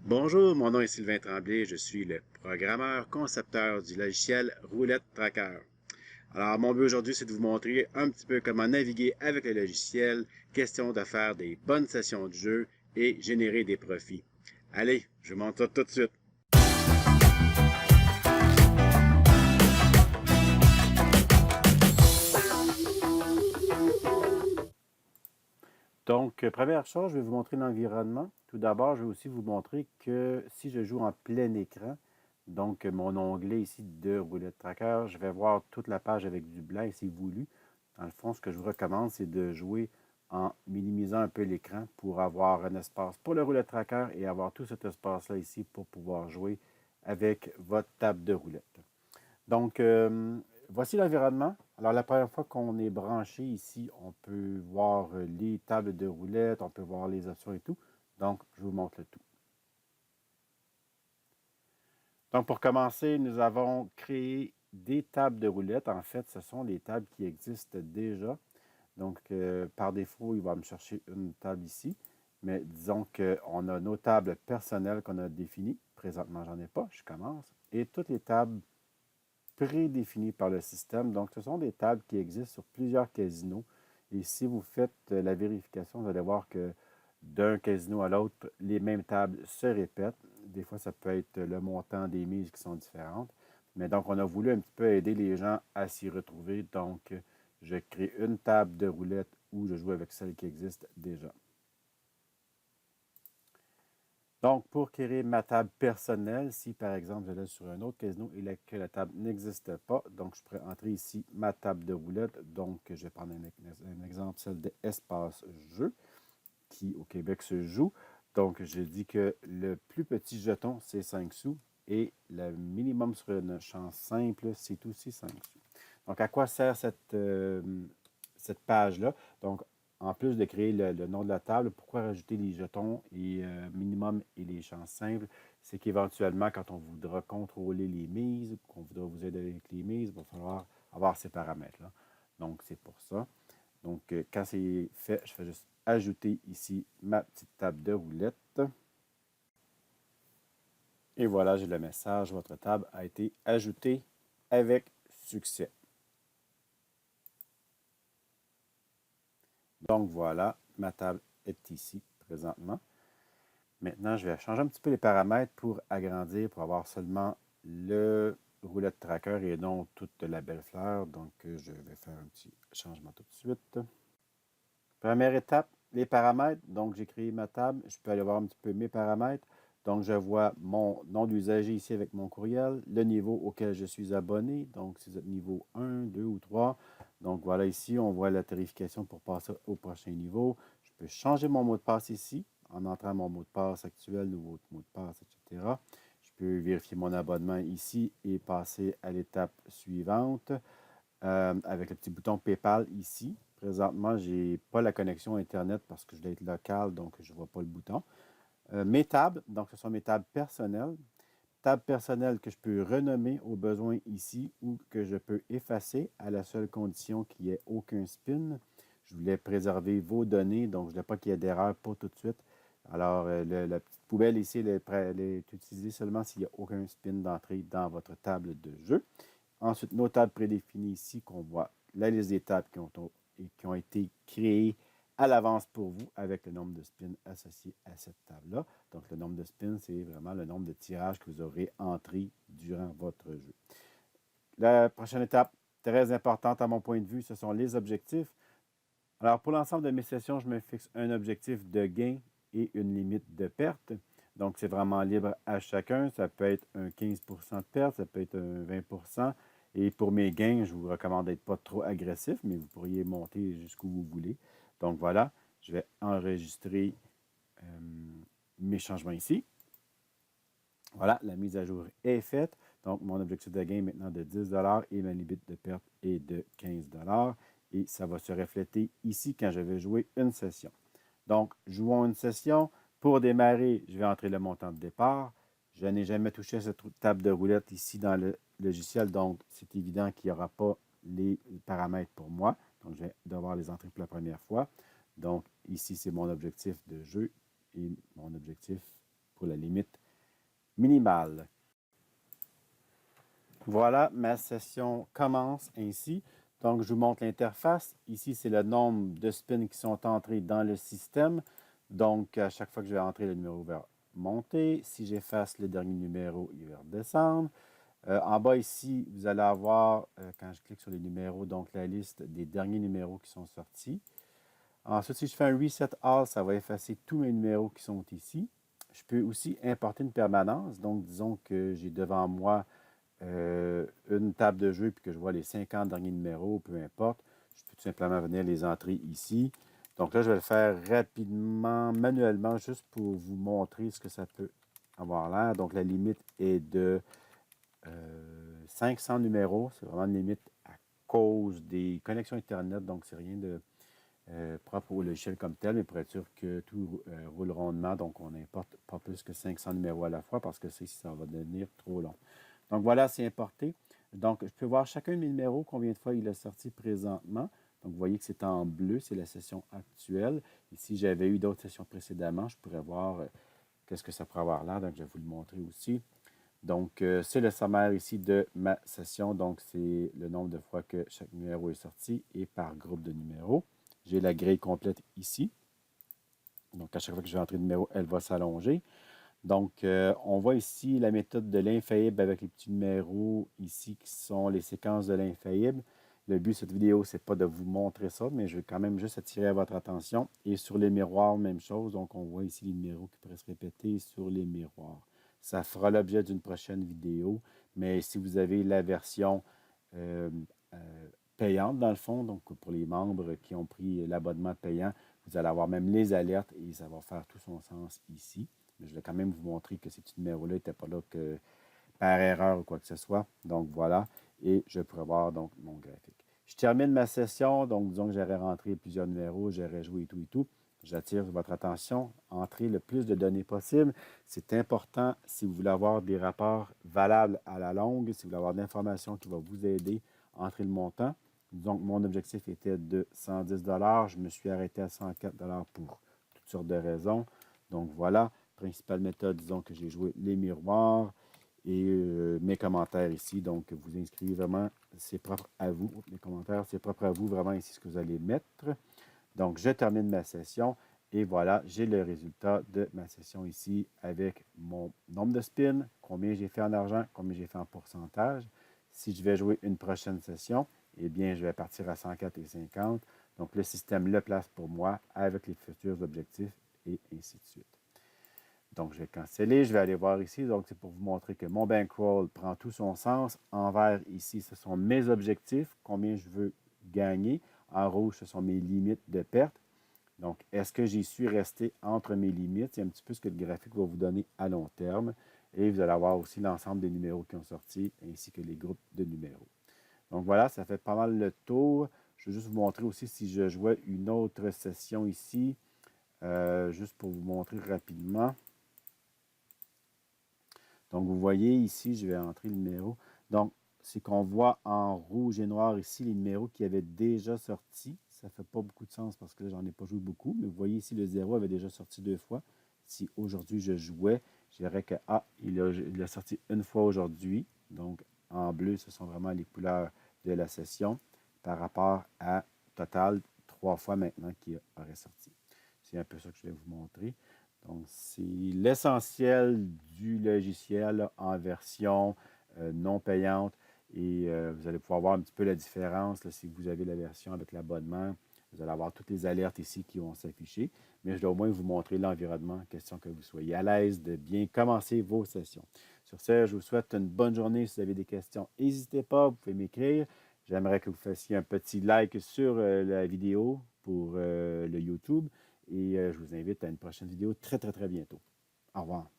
Bonjour, mon nom est Sylvain Tremblay, je suis le programmeur concepteur du logiciel Roulette Tracker. Alors, mon but aujourd'hui, c'est de vous montrer un petit peu comment naviguer avec le logiciel, question de faire des bonnes sessions de jeu et générer des profits. Allez, je vous montre ça tout de suite. Donc, première chose, je vais vous montrer l'environnement. Tout d'abord, je vais aussi vous montrer que si je joue en plein écran, donc mon onglet ici de Roulette Tracker, je vais voir toute la page avec du blanc et c'est voulu. Dans le fond, ce que je vous recommande, c'est de jouer en minimisant un peu l'écran pour avoir un espace pour le Roulette Tracker et avoir tout cet espace-là ici pour pouvoir jouer avec votre table de roulette. Donc, voici l'environnement. Alors, la première fois qu'on est branché ici, on peut voir les tables de roulette, on peut voir les options et tout. Donc, je vous montre le tout. Donc, pour commencer, nous avons créé des tables de roulette. En fait, ce sont les tables qui existent déjà. Donc, par défaut, il va me chercher une table ici. Mais disons qu'on a nos tables personnelles qu'on a définies. Présentement, j'en ai pas, je commence. Et toutes les tables prédéfinies par le système. Donc, ce sont des tables qui existent sur plusieurs casinos. Et si vous faites la vérification, vous allez voir que d'un casino à l'autre, les mêmes tables se répètent. Des fois, ça peut être le montant des mises qui sont différentes. Mais donc, on a voulu un petit peu aider les gens à s'y retrouver. Donc, je crée une table de roulette où je joue avec celle qui existe déjà. Donc, pour créer ma table personnelle, si par exemple je l'ai sur un autre casino et que la table n'existe pas, donc je pourrais entrer ici ma table de roulette. Donc, je vais prendre un exemple, celle de Espace Jeu, qui au Québec se joue. Donc, je dis que le plus petit jeton, c'est 5 sous et le minimum sur une chance simple, c'est aussi 5 sous. Donc, à quoi sert cette page-là? Donc, en plus de créer le nom de la table, pourquoi rajouter les jetons et minimum et les chances simples? C'est qu'éventuellement, quand on voudra contrôler les mises, qu'on voudra vous aider avec les mises, il va falloir avoir ces paramètres-là. Donc, c'est pour ça. Donc, quand c'est fait, je fais juste ajouter ici ma petite table de roulette. Et voilà, j'ai le message. Votre table a été ajoutée avec succès. Donc, voilà, ma table est ici présentement. Maintenant, je vais changer un petit peu les paramètres pour agrandir, pour avoir seulement le roulette tracker et non toute la belle fleur. Donc, je vais faire un petit changement tout de suite. Première étape, les paramètres. Donc, j'ai créé ma table. Je peux aller voir un petit peu mes paramètres. Donc, je vois mon nom d'usager ici avec mon courriel, le niveau auquel je suis abonné. Donc, c'est niveau 1, 2 ou 3. Donc, voilà ici, on voit la tarification pour passer au prochain niveau. Je peux changer mon mot de passe ici en entrant mon mot de passe actuel, nouveau mot de passe, etc. Je peux vérifier mon abonnement ici et passer à l'étape suivante avec le petit bouton PayPal ici. Présentement, je n'ai pas la connexion Internet parce que je dois être local, donc je ne vois pas le bouton. Mes tables, donc ce sont mes tables personnelles. Tables personnelles que je peux renommer au besoin ici ou que je peux effacer à la seule condition qu'il n'y ait aucun spin. Je voulais préserver vos données, donc je ne voulais pas qu'il y ait d'erreur pour tout de suite. Alors, la petite poubelle ici, elle est utilisée seulement s'il n'y a aucun spin d'entrée dans votre table de jeu. Ensuite, nos tables prédéfinies ici, qu'on voit la liste des tables qui ont été créées à l'avance pour vous avec le nombre de spins associés à cette table-là. Donc, le nombre de spins, c'est vraiment le nombre de tirages que vous aurez entrés durant votre jeu. La prochaine étape, très importante à mon point de vue, ce sont les objectifs. Alors, pour l'ensemble de mes sessions, je me fixe un objectif de gain et une limite de perte. Donc, c'est vraiment libre à chacun. Ça peut être un 15 de perte, ça peut être un 20 Et pour mes gains, je vous recommande d'être pas trop agressif, mais vous pourriez monter jusqu'où vous voulez. Donc, voilà, je vais enregistrer mes changements ici. Voilà, la mise à jour est faite. Donc, mon objectif de gain est maintenant de 10 et ma limite de perte est de 15 et ça va se refléter ici quand je vais jouer une session. Donc, jouons une session. Pour démarrer, je vais entrer le montant de départ. Je n'ai jamais touché à cette table de roulette ici dans le logiciel, donc c'est évident qu'il n'y aura pas les paramètres pour moi. Donc, je vais devoir les entrer pour la première fois. Donc, ici, c'est mon objectif de jeu et mon objectif pour la limite minimale. Voilà, ma session commence ainsi. Donc, je vous montre l'interface. Ici, c'est le nombre de spins qui sont entrés dans le système. Donc, à chaque fois que je vais entrer, le numéro va monter. Si j'efface le dernier numéro, il va redescendre. En bas ici, vous allez avoir, quand je clique sur les numéros, donc la liste des derniers numéros qui sont sortis. Ensuite, si je fais un Reset All, ça va effacer tous mes numéros qui sont ici. Je peux aussi importer une permanence. Donc, disons que j'ai devant moi une table de jeu et que je vois les 50 derniers numéros, peu importe. Je peux tout simplement venir les entrer ici. Donc là, je vais le faire rapidement, manuellement, juste pour vous montrer ce que ça peut avoir l'air. Donc, la limite est de 500 numéros. C'est vraiment une limite à cause des connexions Internet. Donc, c'est rien de propre au logiciel comme tel, mais pour être sûr que tout roule rondement. Donc, on n'importe pas plus que 500 numéros à la fois parce que ça va devenir trop long. Donc, voilà, c'est importé. Donc, je peux voir chacun de mes numéros, combien de fois il est sorti présentement. Donc, vous voyez que c'est en bleu, c'est la session actuelle. Et si j'avais eu d'autres sessions précédemment, je pourrais voir qu'est-ce que ça pourrait avoir là. Donc, je vais vous le montrer aussi. Donc, c'est le sommaire ici de ma session. Donc, c'est le nombre de fois que chaque numéro est sorti et par groupe de numéros. J'ai la grille complète ici. Donc, à chaque fois que je vais entrer le numéro, elle va s'allonger. Donc, on voit ici la méthode de l'infaillible avec les petits numéros ici qui sont les séquences de l'infaillible. Le but de cette vidéo, ce n'est pas de vous montrer ça, mais je vais quand même juste attirer votre attention. Et sur les miroirs, même chose. Donc, on voit ici les numéros qui pourraient se répéter sur les miroirs. Ça fera l'objet d'une prochaine vidéo. Mais si vous avez la version payante, dans le fond, donc pour les membres qui ont pris l'abonnement payant, vous allez avoir même les alertes et ça va faire tout son sens ici. Mais je vais quand même vous montrer que ces petits numéros-là n'étaient pas là que par erreur ou quoi que ce soit. Donc, voilà. Et je pourrais voir donc mon graphique. Je termine ma session. Donc, disons que j'aurais rentré plusieurs numéros, j'aurais joué et tout et tout. J'attire votre attention. Entrez le plus de données possible. C'est important si vous voulez avoir des rapports valables à la longue, si vous voulez avoir de l'information qui va vous aider. Entrez le montant. Donc, mon objectif était de 110 $. Je me suis arrêté à 104 $ pour toutes sortes de raisons. Donc, voilà. Principale méthode, disons que j'ai joué les miroirs et mes commentaires ici. Donc, vous inscrivez vraiment, c'est propre à vous. Les commentaires, c'est propre à vous, vraiment ici ce que vous allez mettre. Donc, je termine ma session et voilà, j'ai le résultat de ma session ici avec mon nombre de spins, combien j'ai fait en argent, combien j'ai fait en pourcentage. Si je vais jouer une prochaine session, eh bien, je vais partir à 104 et 50. Donc, le système le place pour moi avec les futurs objectifs et ainsi de suite. Donc, je vais canceller. Je vais aller voir ici. Donc, c'est pour vous montrer que mon bankroll prend tout son sens. En vert, ici, ce sont mes objectifs, combien je veux gagner. En rouge, ce sont mes limites de perte. Donc, est-ce que j'y suis resté entre mes limites? C'est un petit peu ce que le graphique va vous donner à long terme. Et vous allez avoir aussi l'ensemble des numéros qui ont sorti, ainsi que les groupes de numéros. Donc, voilà, ça fait pas mal le tour. Je vais juste vous montrer aussi si je jouais une autre session ici, juste pour vous montrer rapidement. Donc, vous voyez ici, je vais entrer le numéro. Donc, c'est qu'on voit en rouge et noir ici les numéros qui avaient déjà sorti. Ça ne fait pas beaucoup de sens parce que là, j'en ai pas joué beaucoup. Mais vous voyez ici, le 0 avait déjà sorti 2 fois. Si aujourd'hui, je jouais, je dirais que, il a sorti une fois aujourd'hui. Donc, en bleu, ce sont vraiment les couleurs de la session par rapport à total 3 fois maintenant qui aurait sorti. C'est un peu ça que je vais vous montrer. Donc, c'est l'essentiel du logiciel en version non payante et vous allez pouvoir voir un petit peu la différence là, si vous avez la version avec l'abonnement. Vous allez avoir toutes les alertes ici qui vont s'afficher, mais je dois au moins vous montrer l'environnement, question que vous soyez à l'aise de bien commencer vos sessions. Sur ce, je vous souhaite une bonne journée. Si vous avez des questions, n'hésitez pas, vous pouvez m'écrire. J'aimerais que vous fassiez un petit like sur la vidéo pour le YouTube. Et je vous invite à une prochaine vidéo très, très, très bientôt. Au revoir.